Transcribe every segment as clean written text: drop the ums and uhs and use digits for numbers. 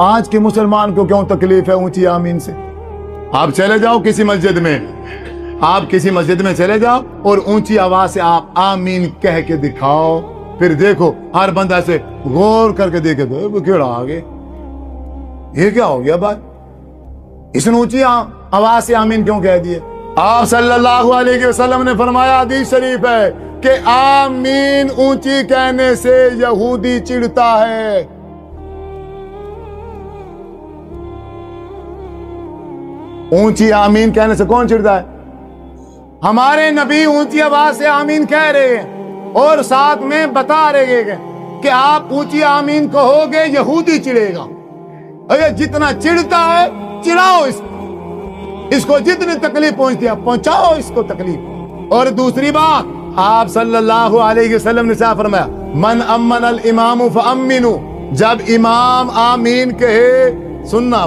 آج کے مسلمان کو کیوں تکلیف ہے اونچی آمین سے؟ آپ چلے جاؤ کسی مسجد میں، آپ کسی مسجد میں چلے جاؤ اور اونچی آواز سے آپ آمین کہہ کے دکھاؤ، پھر دیکھو ہر بندہ سے غور کر کے دیکھے تو وہ کیڑا آگے، یہ کیا ہو گیا بات، اس نے اونچی آواز سے آمین کیوں کہہ دیے؟ آپ صلی اللہ علیہ وسلم نے فرمایا، حدیث شریف ہے کہ آمین اونچی کہنے سے یہودی چڑھتا ہے۔ اونچی آمین کہنے سے کون چڑھتا ہے؟ ہمارے نبی اونچی آواز سے آمین کہہ رہے ہیں اور ساتھ میں بتا رہے ہیں کہ آپ اونچی آمین کہو گے یہودی چڑھے گا، اگر جتنا چڑھتا ہے چڑھاؤ اس کو جتنی تکلیف پہنچتی ہے پہنچاؤ اس کو تکلیف۔ اور دوسری بات، آپ صلی اللہ علیہ وسلم نے فرمایا، من امن الامام فامنوا، جب امام آمین کہے، سننا،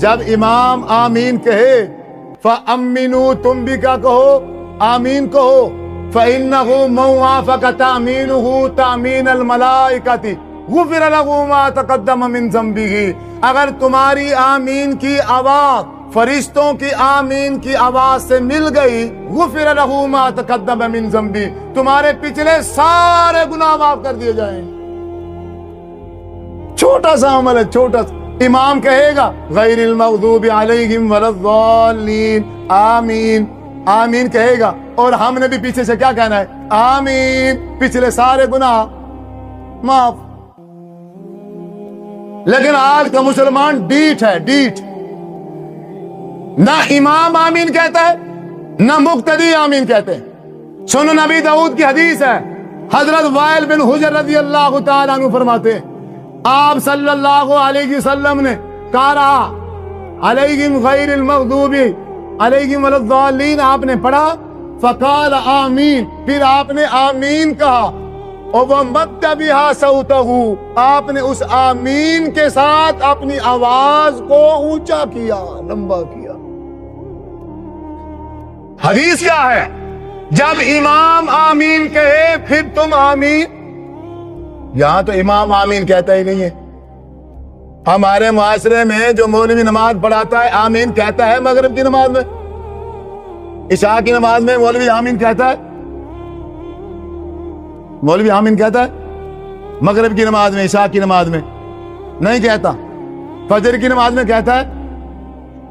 جب امام آمین کہے فامنوا، تم بھی کیا کہو؟ آمین کہو۔ فإنه من وافق تأمینه تأمین الملائکۃ غفر له ما تقدم من ذنبه، اگر تمہاری آمین کی آواز فرشتوں کی آمین کی آواز سے مل گئی، غفر له ما تقدم من ذنبه، تمہارے پچھلے سارے گناہ معاف کر دیے جائیں۔ چھوٹا سا عمل ہے، چھوٹا سا، امام کہے گا غیر المغضوب علیہم ولا الضالین، آمین، آمین کہے گا، اور ہم نے بھی پیچھے سے کیا کہنا ہے؟ آمین، پچھلے سارے گناہ معاف۔ لیکن آج کا مسلمان ڈیٹ ہے، ڈیٹ، نہ امام آمین کہتا ہے نہ مقتدی آمین کہتے ہیں۔ سنن نبی داؤد کی حدیث ہے، حضرت وائل بن حجر رضی اللہ تعالیٰ عنہ فرماتے ہیں، آپ صلی اللہ علیہ وسلم نے کہا علیہم غیر المغضوب علیہم ولا الضالین، آپ نے پڑھا، فقال آمین، پھر آپ نے آمین کہا، اور وَمَدَّ بِهَا صَوْتَهُ، آپ نے اس آمین کے ساتھ اپنی آواز کو اونچا کیا، لمبا کیا۔ حدیث کیا ہے؟ جب امام آمین کہے پھر تم آمین۔ یہاں تو امام آمین کہتا ہی نہیں ہے۔ ہمارے معاشرے میں جو مولوی نماز پڑھاتا ہے آمین کہتا ہے، مغرب کی نماز میں، عشاء کی نماز میں مولوی آمین کہتا ہے، مولوی آمین کہتا ہے، مغرب کی نماز میں، عشاء کی نماز میں نہیں کہتا، فجر کی نماز میں کہتا ہے،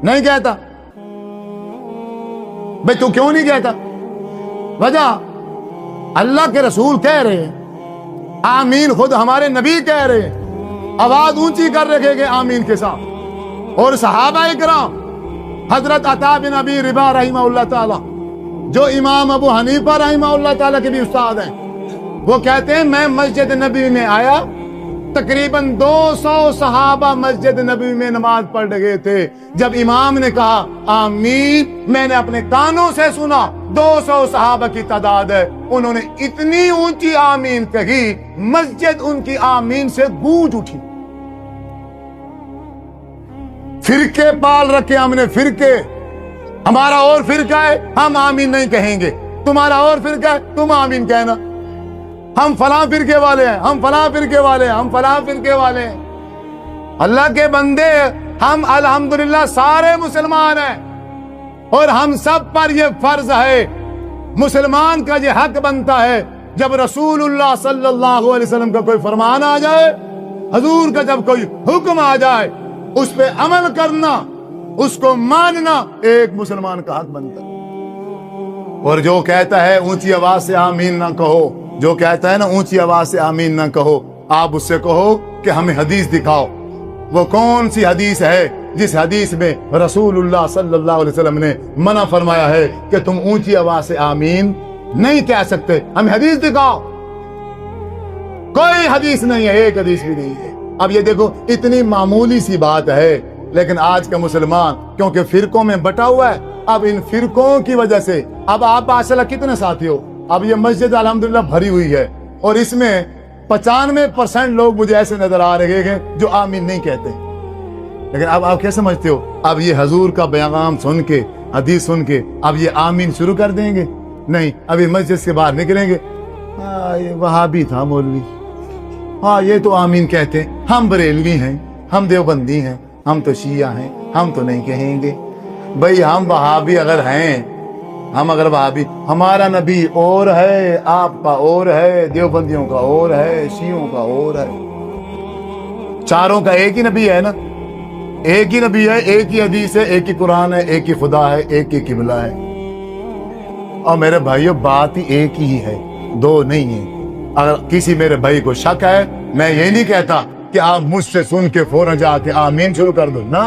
نہیں کہتا۔ بھئی تو کیوں نہیں کہتا؟ وجہ اللہ کے رسول کہہ رہے ہیں، آمین خود ہمارے نبی کہہ رہے ہیں، آواز اونچی کر رکھے گے آمین کے ساتھ۔ اور صحابہ اکرام، حضرت عطا بن ابی رباح رحمہ اللہ تعالی، جو امام ابو حنیفہ رحمہ اللہ تعالی کے بھی استاد ہیں، وہ کہتے ہیں میں مسجد نبی میں آیا، تقریباً 200 صحابہ مسجد نبی میں نماز پڑھ رہے تھے، جب امام نے کہا آمین، میں نے اپنے کانوں سے سنا، 200 صحابہ کی تعداد ہے، انہوں نے اتنی اونچی آمین کہی، مسجد ان کی آمین سے گونج اٹھی۔ فرقے پال رکھے ہم نے، فرقے، ہمارا اور فرقہ ہے ہم آمین نہیں کہیں گے، تمہارا اور فرقہ ہے تم آمین کہنا، ہم فلاں فرقے والے ہیں، ہم فلاں فرقے والے ہیں، ہم فلاں فرقے والے ہیں۔ اللہ کے بندے، ہم الحمدللہ سارے مسلمان ہیں، اور ہم سب پر یہ فرض ہے، مسلمان کا یہ حق بنتا ہے، جب رسول اللہ صلی اللہ علیہ وسلم کا کوئی فرمان آ جائے، حضور کا جب کوئی حکم آ جائے، اس پہ عمل کرنا، اس کو ماننا ایک مسلمان کا حق بنتا ہے۔ اور جو کہتا ہے اونچی آواز سے آمین نہ کہو، جو کہتا ہے نا اونچی آواز سے آمین نہ کہو، آپ اس سے کہو کہ ہمیں حدیث دکھاؤ، وہ کون سی حدیث ہے جس حدیث میں رسول اللہ صلی اللہ علیہ وسلم نے منع فرمایا ہے کہ تم اونچی آواز سے آمین نہیں کہہ سکتے، ہمیں حدیث دکھاؤ۔ کوئی حدیث نہیں ہے، ایک حدیث بھی نہیں ہے۔ اب یہ دیکھو اتنی معمولی سی بات ہے، لیکن آج کا مسلمان کیونکہ فرقوں میں بٹا ہوا ہے، اب ان فرقوں کی وجہ سے، اب آپ ماشاءاللہ کتنے ساتھی ہو، اب یہ مسجد الحمدللہ بھری ہوئی ہے، اور اس میں 95% لوگ مجھے ایسے نظر آ رہے ہیں جو آمین نہیں کہتے۔ لیکن اب آپ کیا سمجھتے ہو، اب یہ حضور کا پیغام سن کے، حدیث سن کے، اب یہ آمین شروع کر دیں گے؟ نہیں، ابھی مسجد سے باہر نکلیں گے، یہ وہابی تھا مولوی، ہاں یہ تو آمین کہتے ہیں، ہم بریلوی ہیں، ہم دیوبندی ہیں، ہم تو شیعہ ہیں، ہم تو نہیں کہیں گے۔ بھئی ہم وہابی اگر ہیں، ہم اگر وہابی، ہمارا نبی اور ہے، آپ کا اور ہے، دیوبندیوں کا اور ہے، شیعوں کا اور ہے، چاروں کا ایک ہی نبی ہے نا، ایک ہی نبی ہے، ایک ہی حدیث ہے، ایک ہی قرآن ہے، ایک ہی خدا ہے، ایک ہی قبلہ ہے۔ اور میرے بھائیوں بات ہی ایک ہی ہے، دو نہیں ہے۔ اگر کسی میرے بھائی کو شک ہے، میں یہ نہیں کہتا کہ آپ مجھ سے سن کے فوراً جا کے آمین شروع کر دو، نہ،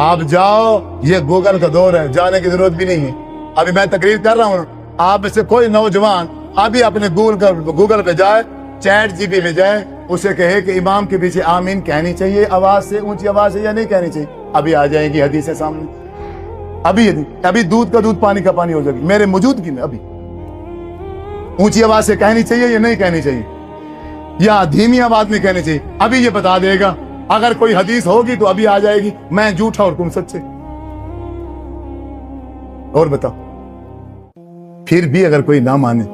آپ جاؤ، یہ گوگل کا دور ہے، جانے کی ضرورت بھی نہیں ہے۔ ابھی میں تقریر کر رہا ہوں، آپ میں سے کوئی نوجوان ابھی اپنے گوگل پہ جائے، چیٹ جی پی میں جائے، اسے کہے کہ امام کے پیچھے آمین کہنی چاہیے آواز سے، اونچی آواز سے، یا نہیں کہنی چاہیے، ابھی آ جائے گی حدیث سامنے، ابھی دودھ کا دودھ پانی کا پانی ہو جائے گی میرے موجودگی میں۔ ابھی اونچی آواز سے کہنی چاہیے یا نہیں کہنی چاہیے، یا دھیمی آواز میں کہنی چاہیے، ابھی یہ بتا دے گا۔ اگر کوئی حدیث ہوگی تو ابھی آ جائے گی، میں جھوٹا اور تم سچے۔ اور بتاؤ، پھر بھی اگر کوئی نہ مانے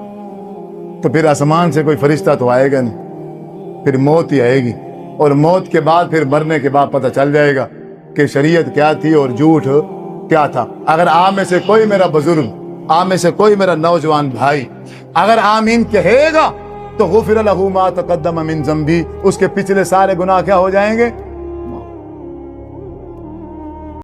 تو پھر آسمان سے کوئی فرشتہ تو آئے گا نہیں، پھر موت ہی آئے گی، اور موت کے بعد پھر مرنے کے بعد پتہ چل جائے گا کہ شریعت کیا تھی اور جھوٹ کیا تھا۔ اگر آپ میں سے کوئی میرا بزرگ، آپ میں سے کوئی میرا نوجوان بھائی اگر آمین کہے گا تو غفر لہ ما تقدم من ذنبی، اس کے پچھلے سارے گناہ کیا ہو جائیں گے؟